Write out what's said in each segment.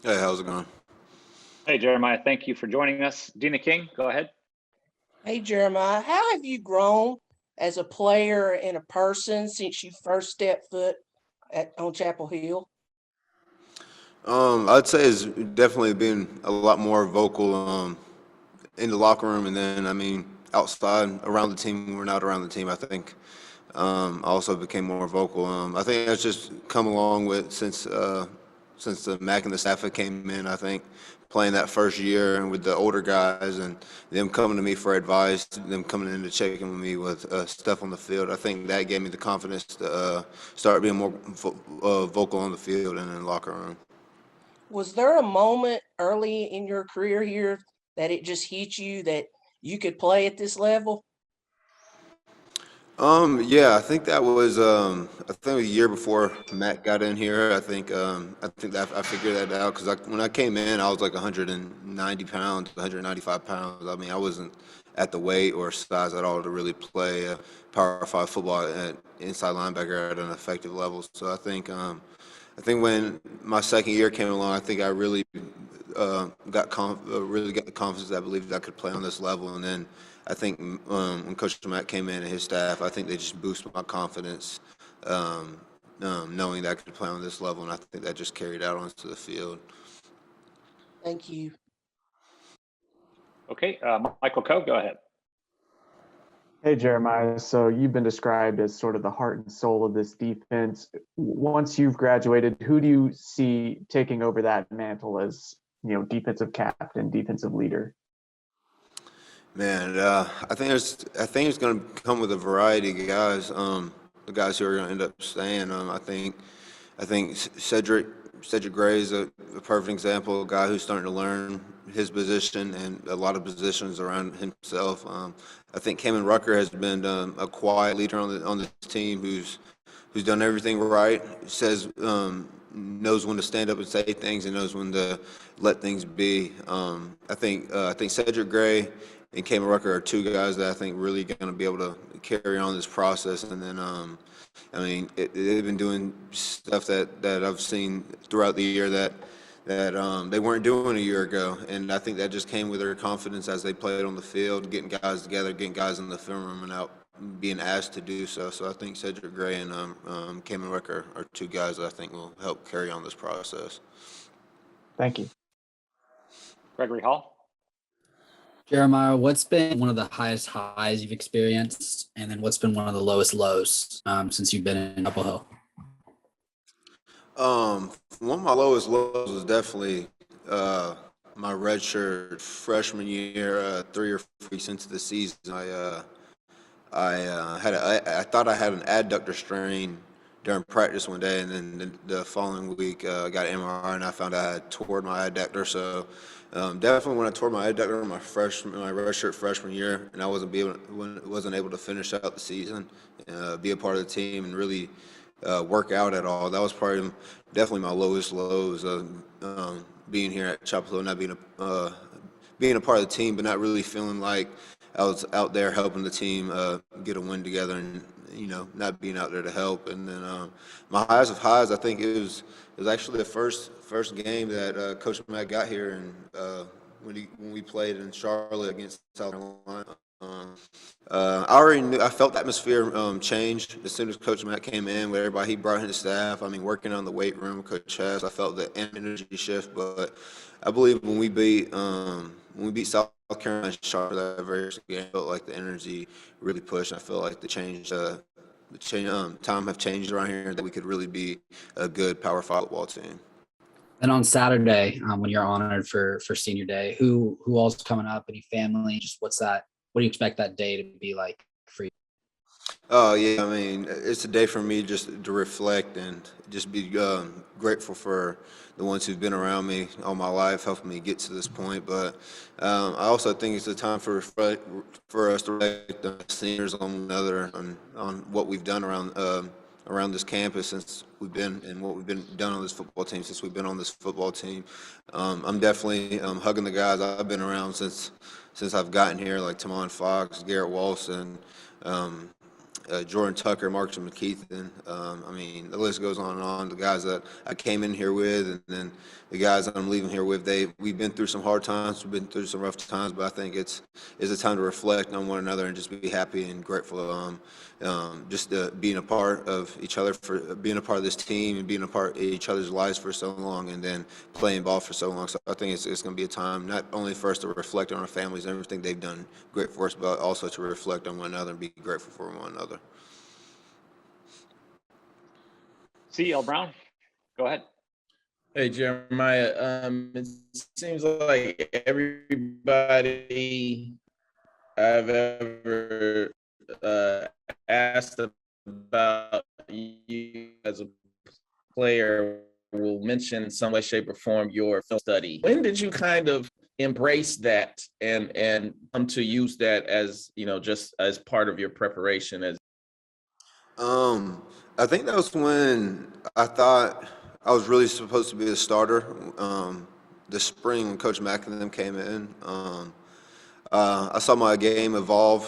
Hey, how's it going? Hey, Jeremiah, thank you for joining us. Dina King, go ahead. Hey Jeremiah, how have you grown as a player and a person since you first stepped foot on Chapel Hill? I'd say it's definitely been a lot more vocal in the locker room, and then outside around the team. When we're not around the team, I think I also became more vocal. I think that's just come along with since the Mac and the staff had came in. I think playing that first year and with the older guys and them coming to me for advice, them coming in to check in with me with stuff on the field. I think that gave me the confidence to start being more vocal on the field and in the locker room. Was there a moment early in your career here that it just hit you that you could play at this level? Yeah, I think that was I think a year before Matt got in here. I think that I figured that out because when I came in, I was like 190 pounds, 195 pounds. I mean, I wasn't at the weight or size at all to really play Power Five football at inside linebacker at an effective level. So I think when my second year came along, I think I really really got the confidence that I believed I could play on this level. And then I think when Coach Matt came in and his staff, I think they just boosted my confidence, knowing that I could play on this level, and I think that just carried out onto the field. Thank you. Okay, Michael Coe, go ahead. Hey, Jeremiah. So you've been described as sort of the heart and soul of this defense. Once you've graduated, who do you see taking over that mantle as, defensive captain, defensive leader? Man, I think it's going to come with a variety of guys. The guys who are going to end up staying. I think Cedric Gray is a perfect example, a guy who's starting to learn his position and a lot of positions around himself. I think Kamen Rucker has been a quiet leader on this team who's done everything right. Says knows when to stand up and say things and knows when to let things be. I think Cedric Gray and Kamen Rucker are two guys that I think really going to be able to carry on this process. And then they've been doing stuff that I've seen throughout the year that they weren't doing a year ago, and I think that just came with their confidence as they played on the field, getting guys together, getting guys in the film room, and out being asked to do so. So I think Cedric Gray and Cameron Rucker are two guys that I think will help carry on this process. Thank you. Gregory Hall. Jeremiah, what's been one of the highest highs you've experienced, and then what's been one of the lowest lows since you've been in Chapel Hill? One of my lowest lows was definitely my redshirt freshman year, 3 or 4 weeks into the season. I thought I had an adductor strain during practice one day, and then the following week I got an MRI and I found out I had tore my adductor. So definitely when I tore my adductor my redshirt freshman year, and I wasn't able to finish out the season, be a part of the team, and really work out at all. That was probably definitely my lowest lows. Being here at Chapel Hill, not being a part of the team, but not really feeling like I was out there helping the team get a win together, and not being out there to help. And then my highs of highs, I think it was actually the first game that Coach Matt got here, and when we played in Charlotte against South Carolina. I already knew. I felt the atmosphere change as soon as Coach Matt came in with everybody. He brought his staff. I mean, working on the weight room, Coach Chaz. I felt the energy shift. But I believe when we beat South Carolina in Charlotte that very first game, I felt like the energy really pushed. I felt like time have changed around here that we could really be a good Power 5 football team. And on Saturday, when you're honored for Senior Day, who all's coming up? Any family? Just what's that? What do you expect that day to be like for you? Oh yeah, I mean it's a day for me just to reflect and just be grateful for the ones who've been around me all my life, helping me get to this point. But I also think it's a time for us to reflect the seniors on one another on what we've done around this campus since we've been and what we've been done on this football team since we've been on this football team. I'm definitely hugging the guys I've been around since I've gotten here, like Tamon Fox, Garrett Walson. Jordan Tucker, Marcus McKeithen. I mean, the list goes on and on. The guys that I came in here with, and then the guys that I'm leaving here with, we've been through some hard times, we've been through some rough times, but I think it's a time to reflect on one another and just be happy and grateful. Just being a part of each other, for being a part of this team and being a part of each other's lives for so long, and then playing ball for so long. So I think it's going to be a time not only for us to reflect on our families and everything they've done great for us, but also to reflect on one another and be grateful for one another. CL Brown, go ahead. Hey, Jeremiah. It seems like everybody I've ever asked about you as a player will mention in some way, shape, or form your film study. When did you kind of embrace that and come to use that as, just as part of your preparation? I think that was when I thought I was really supposed to be a starter. The spring when Coach Mack and them came in, I saw my game evolve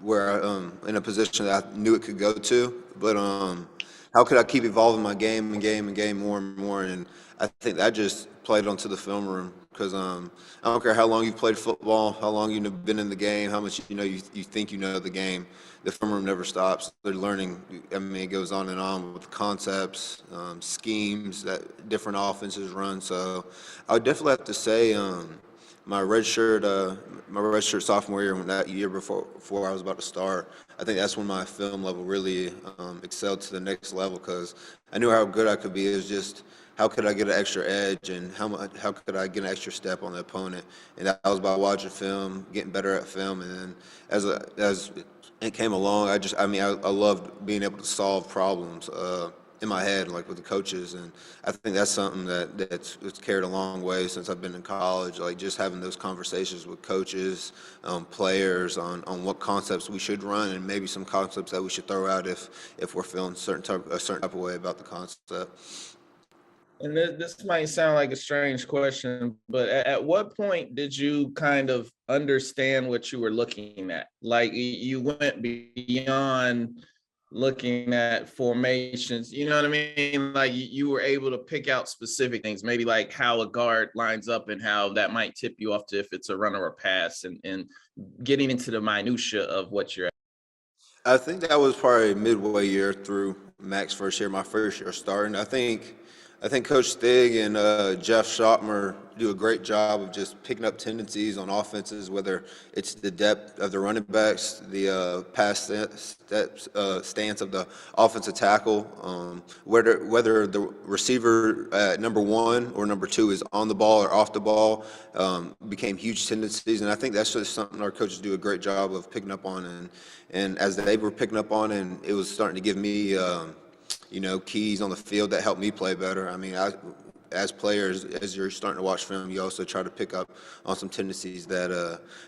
where in a position that I knew it could go to, but how could I keep evolving my game more and more? And I think that just played onto the film room, because I don't care how long you've played football, how long you've been in the game, how much you think you know the game. The film room never stops. They're learning. I mean, it goes on and on with concepts, schemes that different offenses run. So I would definitely have to say my redshirt sophomore year, when that year before I was about to start, I think that's when my film level really excelled to the next level, because I knew how good I could be. It was just how could I get an extra edge, and how could I get an extra step on the opponent, and that was by watching film, getting better at film, and then as it came along, I loved being able to solve problems in my head, like with the coaches, and I think that's something that's carried a long way since I've been in college. Like just having those conversations with coaches, players on what concepts we should run, and maybe some concepts that we should throw out if we're feeling a certain type of way about the concept. And this might sound like a strange question, but at what point did you kind of understand what you were looking at? Like you went beyond looking at formations, you know what I mean? Like you were able to pick out specific things, maybe like how a guard lines up and how that might tip you off to if it's a run or a pass, and getting into the minutia of what you're at. I think that was probably midway year through Mac's first year, my first year starting. I think Coach Stig and Jeff Schottmer do a great job of just picking up tendencies on offenses, whether it's the depth of the running backs, the pass stance of the offensive tackle, whether the receiver at number 1 or number 2 is on the ball or off the ball, became huge tendencies. And I think that's just something our coaches do a great job of picking up on. And as they were picking up on, and it was starting to give me keys on the field that helped me play better. I mean, as players, as you're starting to watch film, you also try to pick up on some tendencies that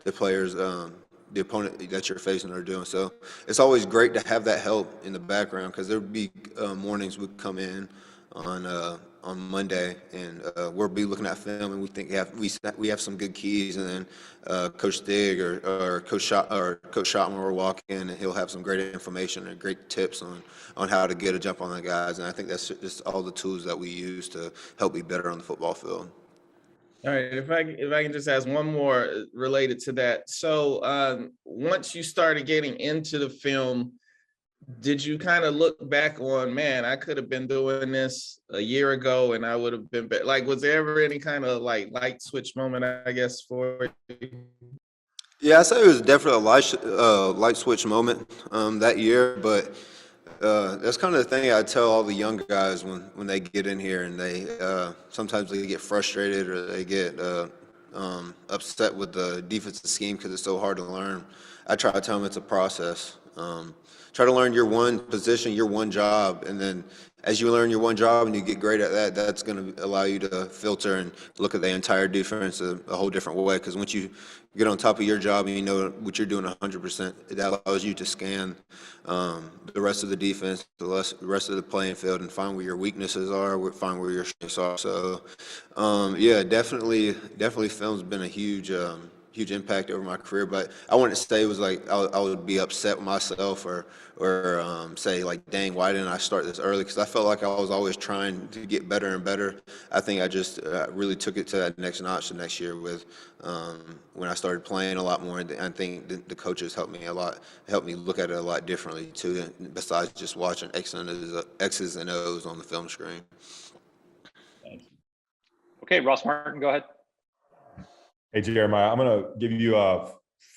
the players, the opponent that you're facing are doing. So it's always great to have that help in the background, because there would be mornings we'd come in on Monday, and we'll be looking at film, and we think we have some good keys, and then Coach Stig or Coach Schottman will walk in, and he'll have some great information and great tips on how to get a jump on the guys. And I think that's just all the tools that we use to help be better on the football field. All right, if I can just ask one more related to that. So once you started getting into the film, did you kind of look back on, man, I could have been doing this a year ago and I would have been better? Like, was there ever any kind of like light switch moment, I guess, for you? Yeah, I say it was definitely a light switch moment that year, but that's kind of the thing I tell all the younger guys when they get in here, and they sometimes they get frustrated or they get upset with the defensive scheme because it's so hard to learn. I try to tell them it's a process. Try to learn your one position, your one job, and then as you learn your one job and you get great at that, that's going to allow you to filter and look at the entire defense a whole different way. Because once you get on top of your job and you know what you're doing 100%, that allows you to scan the rest of the defense, the rest of the playing field, and find where your weaknesses are, find where your strengths are. So, yeah, definitely, film's been a huge huge impact over my career. But I wouldn't say it was like I would be upset with myself or say like, dang, why didn't I start this early? Because I felt like I was always trying to get better and better. I think I just really took it to that next notch the next year with when I started playing a lot more. And I think the coaches helped me a lot, helped me look at it a lot differently too, besides just watching X's and O's on the film screen. Thank you. Okay, Ross Martin, go ahead. Hey, Jeremiah, I'm going to give you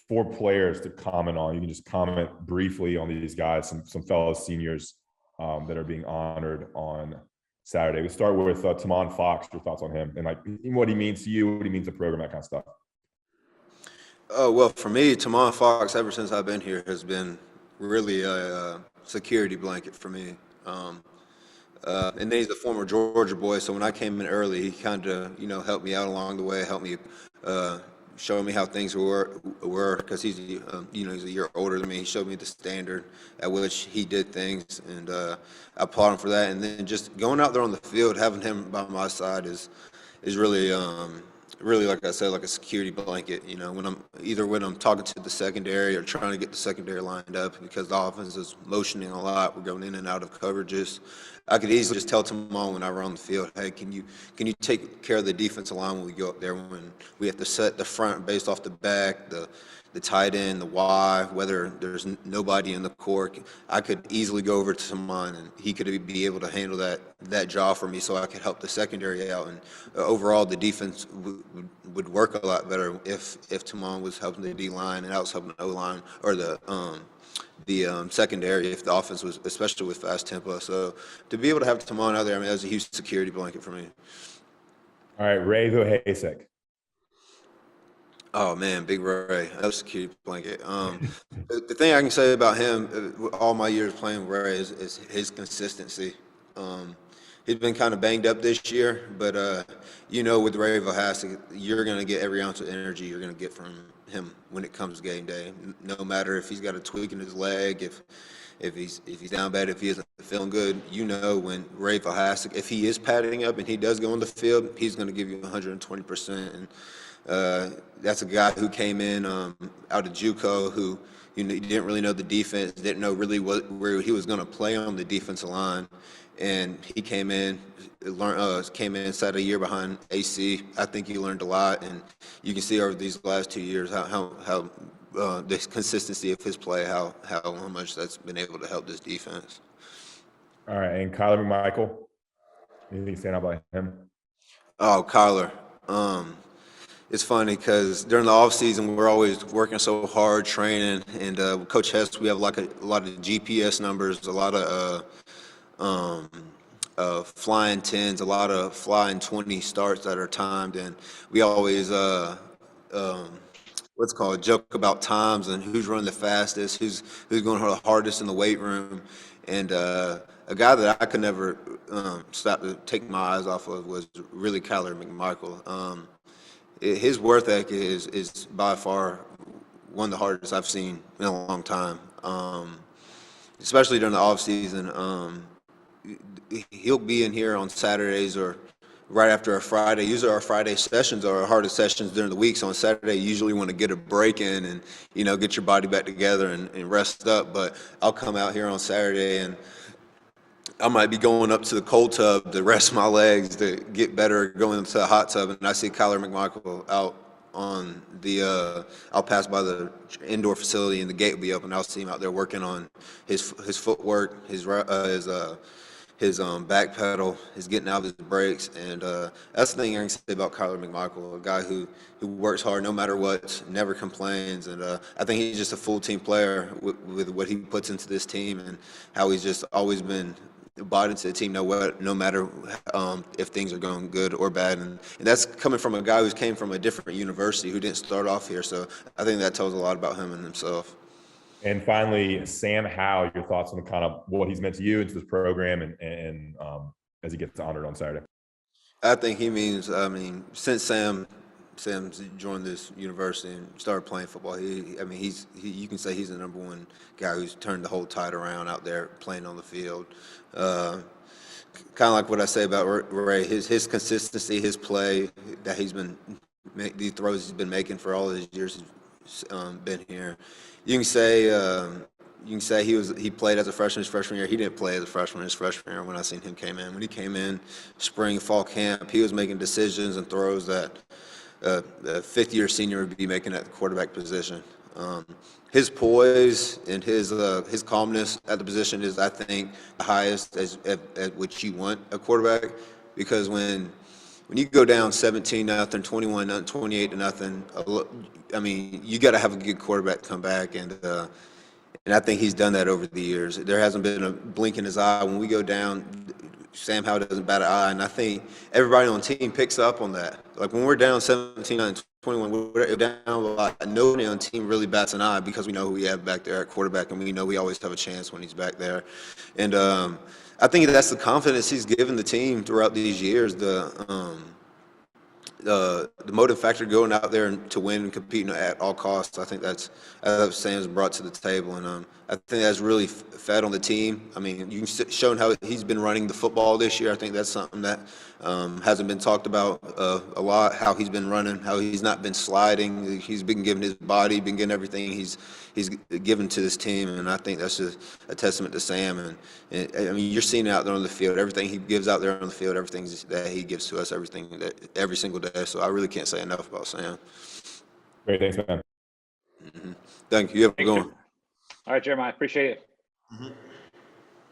4 players to comment on. You can just comment briefly on these guys, some fellow seniors that are being honored on Saturday. We start with Tamon Fox. Your thoughts on him and like what he means to you, what he means to the program, that kind of stuff. Well, for me, Tamon Fox, ever since I've been here, has been really a security blanket for me. And then he's a former Georgia boy, so when I came in early, he kind of, helped me out along the way, helped me show me how things were because he's, he's a year older than me. He showed me the standard at which he did things, and I applaud him for that. And then just going out there on the field, having him by my side is really, really, like I said, like a security blanket. When I'm talking to the secondary or trying to get the secondary lined up because the offense is motioning a lot, we're going in and out of coverages. I could easily just tell Tamon when I were on the field, hey, can you take care of the defensive line when we go up there, when we have to set the front based off the back, the tight end, the Y, whether there's nobody in the core. I could easily go over to Tamon and he could be able to handle that job for me so I could help the secondary out. And overall, the defense would work a lot better if Tamon was helping the D-line and I was helping the O-line or the secondary if the offense was, especially with fast tempo. So to be able to have Tamon out there, that was a huge security blanket for me. All right, Ray Vohasek. Oh man, Big Ray, that was a security blanket. The thing I can say about him, all my years playing with Ray, is his consistency. He's been kind of banged up this year, but with Ray Vohasek, you're going to get every ounce of energy you're going to get from him when it comes game day. No matter if he's got a tweak in his leg, if he's down bad, if he isn't feeling good, when Ray Vohasek, if he is padding up and he does go on the field, he's going to give you 120%. And that's a guy who came in out of JUCO who didn't really know the defense, didn't know really where he was going to play on the defensive line, and he came in, sat a year behind AC. I think he learned a lot, and you can see over these last 2 years how the consistency of his play, how much that's been able to help this defense. All right, and Kyler McMichael. Anything stand out about him? Oh, Kyler. It's funny because during the off season we're always working so hard training, and Coach Hess, we have like a lot of GPS numbers, a lot of flying 10s, a lot of flying 20 starts that are timed, and we always joke about times and who's running the fastest, who's going the hardest in the weight room, and a guy that I could never stop to take my eyes off of was really Kyler McMichael. His work ethic is by far one of the hardest I've seen in a long time, especially during the off season. He'll be in here on Saturdays or right after a Friday. Usually our Friday sessions are our hardest sessions during the week. So on Saturday, you usually want to get a break in and, get your body back together and rest up. But I'll come out here on Saturday and I might be going up to the cold tub to rest my legs to get better, going into the hot tub, and I see Kyler McMichael out on I'll pass by the indoor facility and the gate will be open. I'll see him out there working on his footwork, his back pedal, his getting out of his brakes, and that's the thing I can say about Kyler McMichael, a guy who works hard no matter what, never complains, and I think he's just a full team player with what he puts into this team and how he's just always been bought into the team no matter if things are going good or bad, and that's coming from a guy who came from a different university who didn't start off here, so I think that tells a lot about him and himself. And finally, Sam Howell, your thoughts on kind of what he's meant to you and to this program and as he gets honored on Saturday. I think he means, since Sam's joined this university and started playing football, you can say he's the number one guy who's turned the whole tide around out there playing on the field. Kind of like what I say about Ray, his consistency, his play that he's been make these throws he's been making for all his years he's been here. You can say he played as a freshman his freshman year. He didn't play as a freshman his freshman year when I seen him came in. When he came in spring, fall camp, he was making decisions and throws that a fifth-year senior would be making at the quarterback position. His poise and his calmness at the position is, I think, the highest at which you want a quarterback, because when you go down 17-0, 21-0, 28-0, I mean, you got to have a good quarterback come back, and I think he's done that over the years. There hasn't been a blink in his eye. When we go down, Sam Howell doesn't bat an eye, and I think everybody on the team picks up on that. Like when we're down 17-9, 21, we're down a lot. Nobody on the team really bats an eye because we know who we have back there at quarterback, and we know we always have a chance when he's back there. And I think that's the confidence he's given the team throughout these years. The motive factor going out there to win and competing at all costs, I think that's Sam's brought to the table, and I think that's really fed on the team. I mean, you can show how he's been running the football this year. I think that's something that hasn't been talked about a lot. How he's been running, how he's not been sliding. He's been giving his body, been getting everything he's given to this team, and I think that's just a testament to Sam. And I mean, you're seeing it out there on the field. Everything he gives out there on the field, everything that he gives to us, every single day. So I really can't say enough about Sam. Great, thanks, man. Thank you. You have a good one. All right, Jeremiah, appreciate it. Mhm.